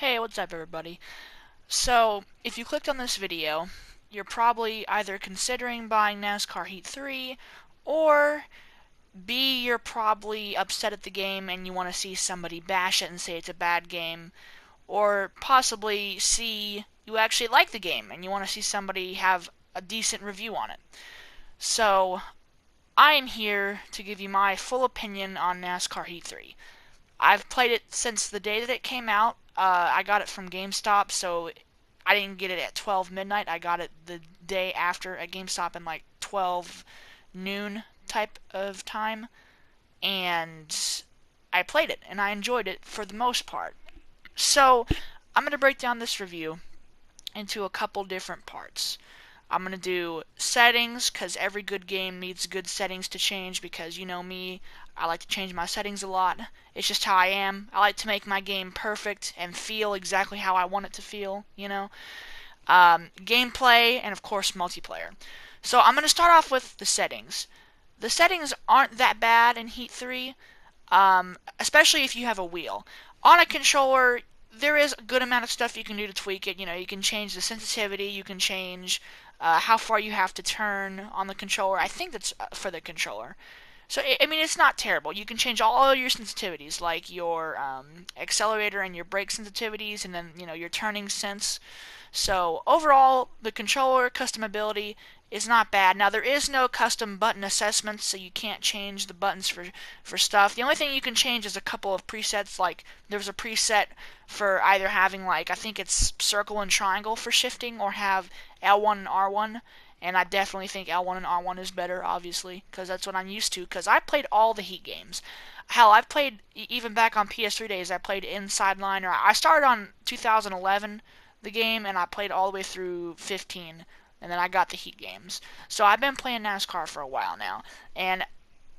Hey, what's up everybody? So, if you clicked on this video, you're probably either considering buying NASCAR Heat 3, or B, you're probably upset at the game and you want to see somebody bash it and say it's a bad game, or possibly C, you actually like the game and you want to see somebody have a decent review on it. So, I am here to give you my full opinion on NASCAR Heat 3. I've played it since the day that it came out. I got it from GameStop, so I didn't get it at 12 midnight. I got it the day after at GameStop in like 12 noon type of time. And I played it, and I enjoyed it for the most part. So, I'm going to break down this review into a couple different parts. I'm going to do settings, because every good game needs good settings to change, because you know me, I like to change my settings a lot. It's just how I am. I like to make my game perfect and feel exactly how I want it to feel, you know. Gameplay, and of course multiplayer. So I'm going to start off with the settings. The settings aren't that bad in Heat 3, especially if you have a wheel. On a controller, there is a good amount of stuff you can do to tweak it. You know, you can change the sensitivity, you can change how far you have to turn on the controller. I think that's for the controller. So, I mean, it's not terrible. You can change all your sensitivities, like your accelerator and your brake sensitivities, and then, you know, your turning sense. So, overall, the controller customability is not bad. Now, there is no custom button assessment, so you can't change the buttons for stuff. The only thing you can change is a couple of presets, like there's a preset for either having, like, I think it's circle and triangle for shifting, or have L1 and R1. And I definitely think L1 and R1 is better, obviously, because that's what I'm used to, because I played all the Heat games. Hell, I've played, even back on PS3 days, I played Inside Line, or I started on 2011, the game, and I played all the way through 15, and then I got the Heat games. So I've been playing NASCAR for a while now, and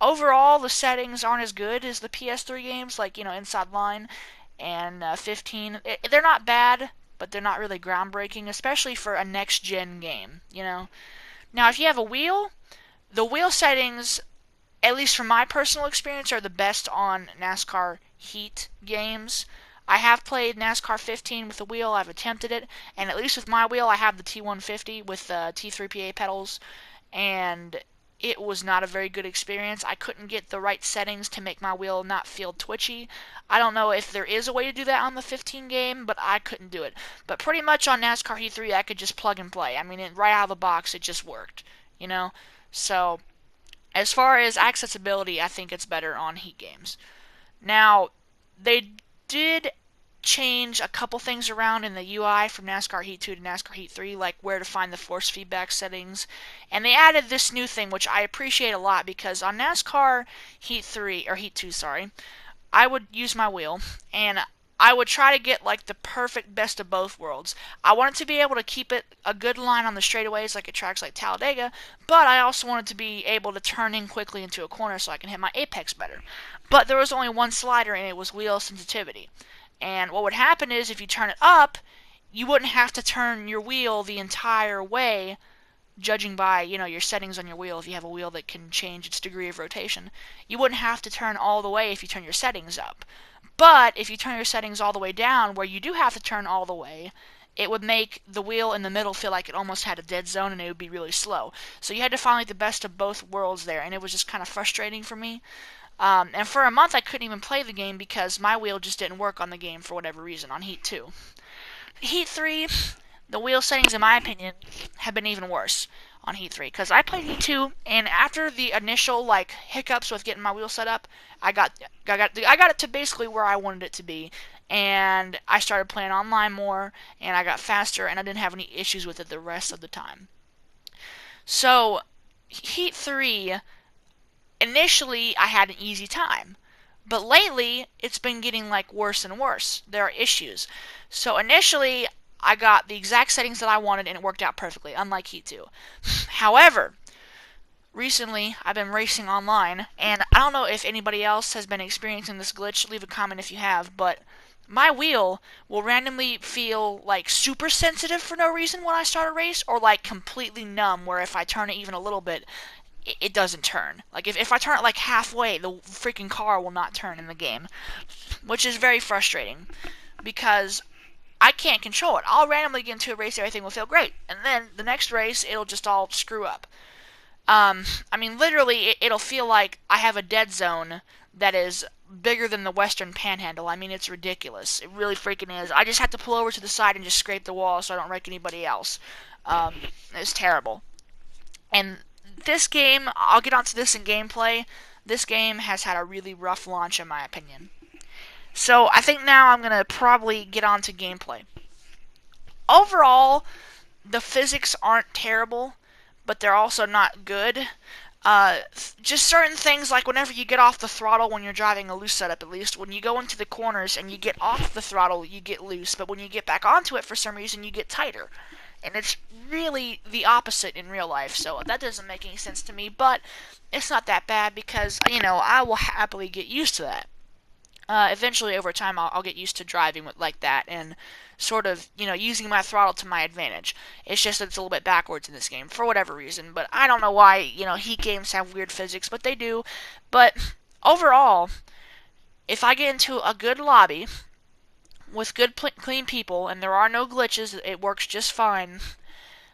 overall, the settings aren't as good as the PS3 games, like, you know, Inside Line and 15. They're not bad, but they're not really groundbreaking, especially for a next-gen game, you know. Now, if you have a wheel, the wheel settings, at least from my personal experience, are the best on NASCAR Heat games. I have played NASCAR 15 with the wheel, I've attempted it, and at least with my wheel, I have the T150 with the T3PA pedals, and it was not a very good experience. I couldn't get the right settings to make my wheel not feel twitchy. I don't know if there is a way to do that on the 15 game, but I couldn't do it. But pretty much on NASCAR Heat 3, I could just plug and play. I mean, right out of the box, it just worked, you know? So, as far as accessibility, I think it's better on Heat games. Now, they did change a couple things around in the UI from NASCAR Heat 2 to NASCAR Heat 3, like where to find the force feedback settings. And they added this new thing, which I appreciate a lot, because on NASCAR Heat 3, or Heat 2, sorry, I would use my wheel, and I would try to get like the perfect best of both worlds. I wanted to be able to keep it a good line on the straightaways like at tracks like Talladega, but I also wanted to be able to turn in quickly into a corner so I can hit my apex better. But there was only one slider, and it was wheel sensitivity. And what would happen is if you turn it up, you wouldn't have to turn your wheel the entire way, judging by, you know, your settings on your wheel. If you have a wheel that can change its degree of rotation, you wouldn't have to turn all the way if you turn your settings up. But if you turn your settings all the way down, where you do have to turn all the way, it would make the wheel in the middle feel like it almost had a dead zone, and it would be really slow. So you had to find like the best of both worlds there, and it was just kind of frustrating for me. And for a month I couldn't even play the game because my wheel just didn't work on the game for whatever reason on Heat 2. Heat 3, the wheel settings in my opinion have been even worse on Heat 3, because I played Heat 2, and after the initial like hiccups with getting my wheel set up, I got it to basically where I wanted it to be, and I started playing online more, and I got faster, and I didn't have any issues with it the rest of the time. So Heat 3, initially I had an easy time, but lately it's been getting like worse and worse. There are issues. So initially I got the exact settings that I wanted, and it worked out perfectly, unlike Heat 2. However, recently I've been racing online, and I don't know if anybody else has been experiencing this glitch. Leave a comment if you have, but my wheel will randomly feel like super sensitive for no reason when I start a race, or like completely numb, where if I turn it even a little bit, it doesn't turn. Like, if I turn it like halfway, the freaking car will not turn in the game, which is very frustrating, because I can't control it. I'll randomly get into a race, everything will feel great, and then the next race it'll just all screw up. I mean, literally, it'll feel like I have a dead zone that is bigger than the Western Panhandle. I mean, it's ridiculous. It really freaking is. I just have to pull over to the side and just scrape the wall so I don't wreck anybody else. It's terrible. And this game, I'll get onto this in gameplay. This game has had a really rough launch, in my opinion. So I think now I'm going to probably get on to gameplay. Overall, the physics aren't terrible, but they're also not good. Just certain things, like whenever you get off the throttle when you're driving a loose setup, at least, when you go into the corners and you get off the throttle, you get loose, but when you get back onto it, for some reason, you get tighter. And it's really the opposite in real life, so that doesn't make any sense to me, but it's not that bad because, I will happily get used to that. Eventually, over time, I'll get used to driving like that and sort of, using my throttle to my advantage. It's just that it's a little bit backwards in this game for whatever reason, but I don't know why, Heat games have weird physics, but they do. But overall, if I get into a good lobby with good, clean people and there are no glitches, it works just fine,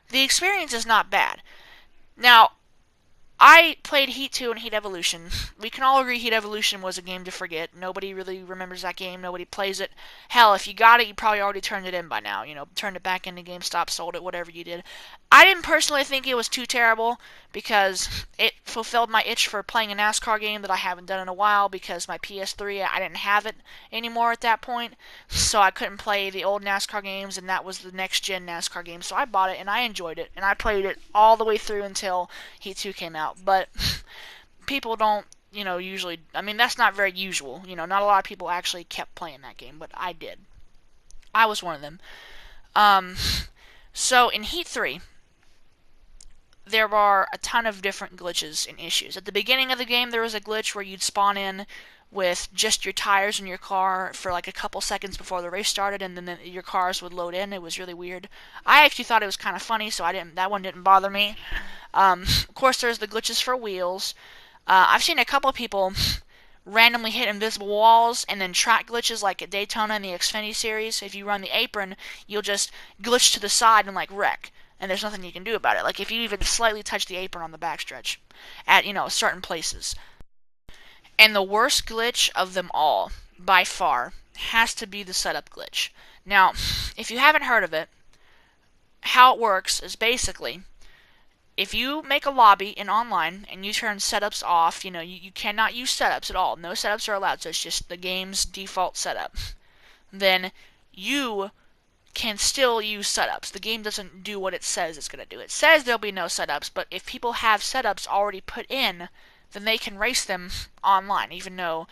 the experience is not bad. Now, I played Heat 2 and Heat Evolution. We can all agree Heat Evolution was a game to forget. Nobody really remembers that game. Nobody plays it. Hell, if you got it, you probably already turned it in by now. Turned it back into GameStop, sold it, whatever you did. I didn't personally think it was too terrible because it fulfilled my itch for playing a NASCAR game that I haven't done in a while because my PS3, I didn't have it anymore at that point. So I couldn't play the old NASCAR games, and that was the next-gen NASCAR game. So I bought it, and I enjoyed it, and I played it all the way through until Heat 2 came out. But people don't, usually, I mean, that's not very usual. Not a lot of people actually kept playing that game, but I did. I was one of them. So in Heat 3, there are a ton of different glitches and issues. At the beginning of the game, there was a glitch where you'd spawn in with just your tires in your car for like a couple seconds before the race started, and then your cars would load in. It was really weird. I actually thought it was kind of funny, so that one didn't bother me. Of course, there's the glitches for wheels. I've seen a couple of people randomly hit invisible walls and then track glitches like at Daytona in the Xfinity series. If you run the apron, you'll just glitch to the side and like wreck, and there's nothing you can do about it. Like if you even slightly touch the apron on the backstretch at certain places. And the worst glitch of them all, by far, has to be the setup glitch. Now, if you haven't heard of it, how it works is basically, if you make a lobby in online and you turn setups off, you cannot use setups at all. No setups are allowed, so it's just the game's default setup. Then you can still use setups. The game doesn't do what it says it's going to do. It says there'll be no setups, but if people have setups already put in, then they can race them online, even though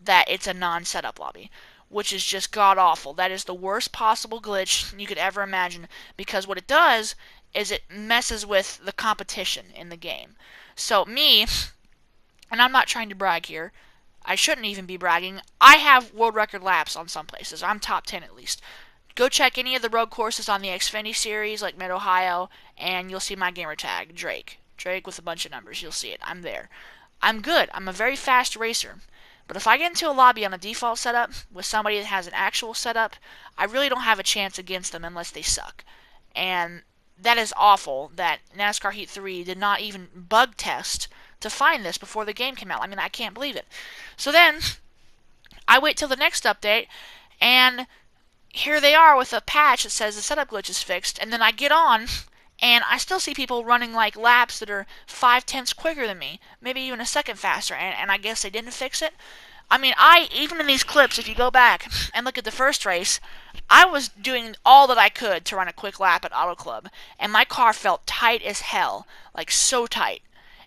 that it's a non-setup lobby, which is just god-awful. That is the worst possible glitch you could ever imagine, because what it does is it messes with the competition in the game. So me, and I'm not trying to brag here, I shouldn't even be bragging, I have world record laps on some places. I'm top 10 at least. Go check any of the road courses on the Xfinity series, like Mid-Ohio, and you'll see my gamer tag, Drake. Drake with a bunch of numbers, you'll see it. I'm there. I'm good. I'm a very fast racer. But if I get into a lobby on a default setup with somebody that has an actual setup, I really don't have a chance against them unless they suck. And that is awful that NASCAR Heat 3 did not even bug test to find this before the game came out. I mean, I can't believe it. So then, I wait till the next update, and here they are with a patch that says the setup glitch is fixed, and then I get on, and I still see people running like laps that are 5/10 quicker than me, maybe even a second faster, and I guess they didn't fix it. I mean, even in these clips, if you go back and look at the first race, I was doing all that I could to run a quick lap at Auto Club, and my car felt tight as hell, like so tight.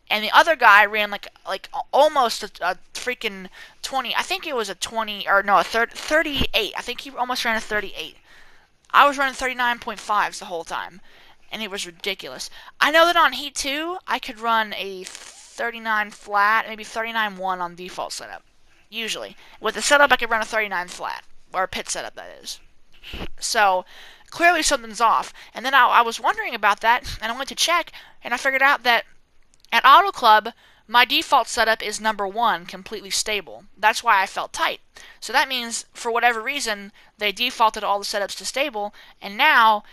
And the other guy ran like almost a freaking 20. I think it was a 20, or no, a 38. I think he almost ran a 38. I was running 39.5s the whole time, and it was ridiculous. I know that on Heat 2, I could run a 39 flat, maybe 39.1 on default setup. Usually. With the setup, I could run a 39 flat. Or a pit setup, that is. So, clearly something's off. And then I was wondering about that, and I went to check, and I figured out that at Auto Club, my default setup is number 1, completely stable. That's why I felt tight. So that means, for whatever reason, they defaulted all the setups to stable, and now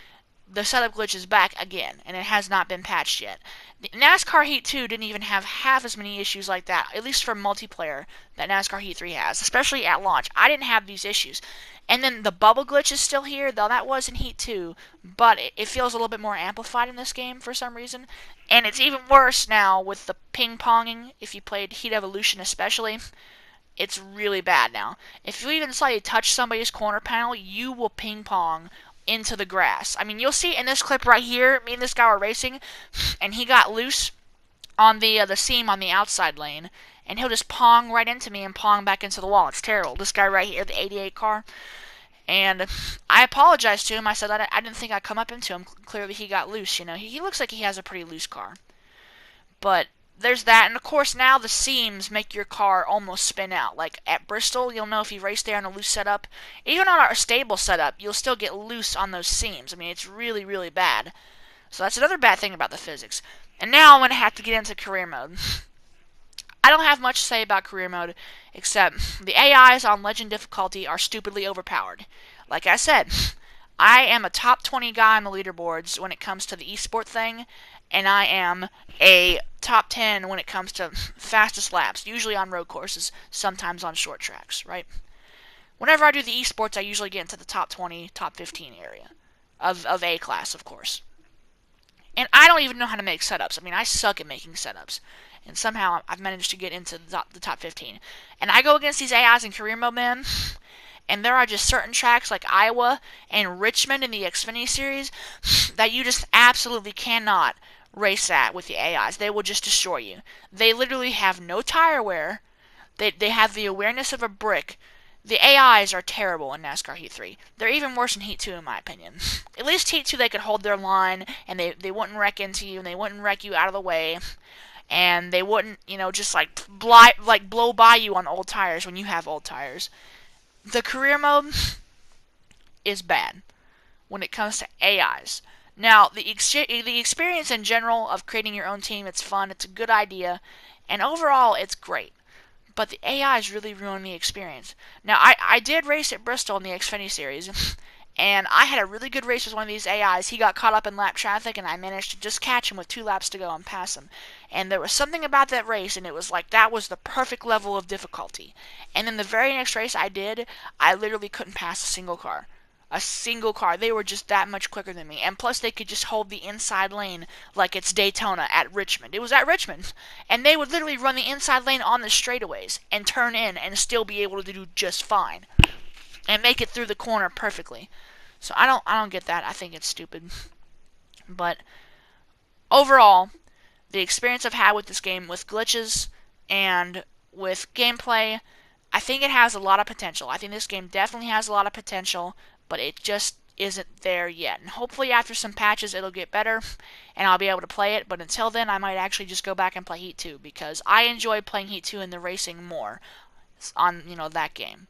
the setup glitch is back again, and it has not been patched yet. The NASCAR Heat 2 didn't even have half as many issues like that, at least for multiplayer, that NASCAR Heat 3 has, especially at launch. I didn't have these issues. And then the bubble glitch is still here, though that was in Heat 2, but it feels a little bit more amplified in this game for some reason. And it's even worse now with the ping-ponging, if you played Heat Evolution especially. It's really bad now. If you even slightly touch somebody's corner panel, you will ping-pong into the grass. I mean, you'll see in this clip right here, me and this guy were racing, and he got loose on the seam on the outside lane, and he'll just pong right into me and pong back into the wall. It's terrible. This guy right here, the 88 car. And I apologized to him. I said I didn't think I'd come up into him. Clearly he got loose, you know. He looks like he has a pretty loose car. But there's that, and of course now the seams make your car almost spin out. Like at Bristol, you'll know if you race there on a loose setup. Even on a stable setup, you'll still get loose on those seams. I mean, it's really, really bad. So that's another bad thing about the physics. And now I'm going to have to get into career mode. I don't have much to say about career mode, except the AIs on Legend difficulty are stupidly overpowered. Like I said, I am a top 20 guy on the leaderboards when it comes to the esport thing, and I am a top 10 when it comes to fastest laps, usually on road courses, sometimes on short tracks, right? Whenever I do the esports, I usually get into the top 20, top 15 area of A class, of course. And I don't even know how to make setups. I mean, I suck at making setups. And somehow I've managed to get into the top 15. And I go against these AIs in career mode, man, and there are just certain tracks like Iowa and Richmond in the Xfinity series that you just absolutely cannot race at with the AIs. They will just destroy you. They literally have no tire wear. They have the awareness of a brick. The AIs are terrible in NASCAR Heat 3. They're even worse in Heat 2 in my opinion. At least Heat 2 they could hold their line, and they wouldn't wreck into you, and they wouldn't wreck you out of the way. And they wouldn't, you know, just like blow by you on old tires when you have old tires. The career mode is bad when it comes to AIs. Now, the experience in general of creating your own team, it's fun, it's a good idea, and overall, it's great. But the AIs really ruin the experience. Now, I did race at Bristol in the Xfinity series, and I had a really good race with one of these AIs. He got caught up in lap traffic, and I managed to just catch him with 2 laps to go and pass him. And there was something about that race, and it was like that was the perfect level of difficulty. And then the very next race I did, I literally couldn't pass a single car. A single car. They were just that much quicker than me. And plus they could just hold the inside lane like it's Daytona at Richmond. It was at Richmond. And they would literally run the inside lane on the straightaways and turn in and still be able to do just fine. And make it through the corner perfectly. So I don't get that. I think it's stupid. But overall, the experience I've had with this game, with glitches and with gameplay, I think it has a lot of potential. I think this game definitely has a lot of potential, but it just isn't there yet. And hopefully after some patches it'll get better and I'll be able to play it, but until then I might actually just go back and play Heat 2 because I enjoy playing Heat 2 in the racing more on, you know, that game.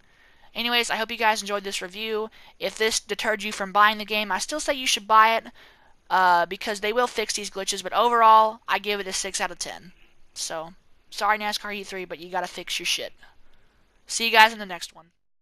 Anyways, I hope you guys enjoyed this review. If this deterred you from buying the game, I still say you should buy it because they will fix these glitches, but overall, I give it a 6 out of 10. So, sorry NASCAR Heat 3, but you gotta fix your shit. See you guys in the next one.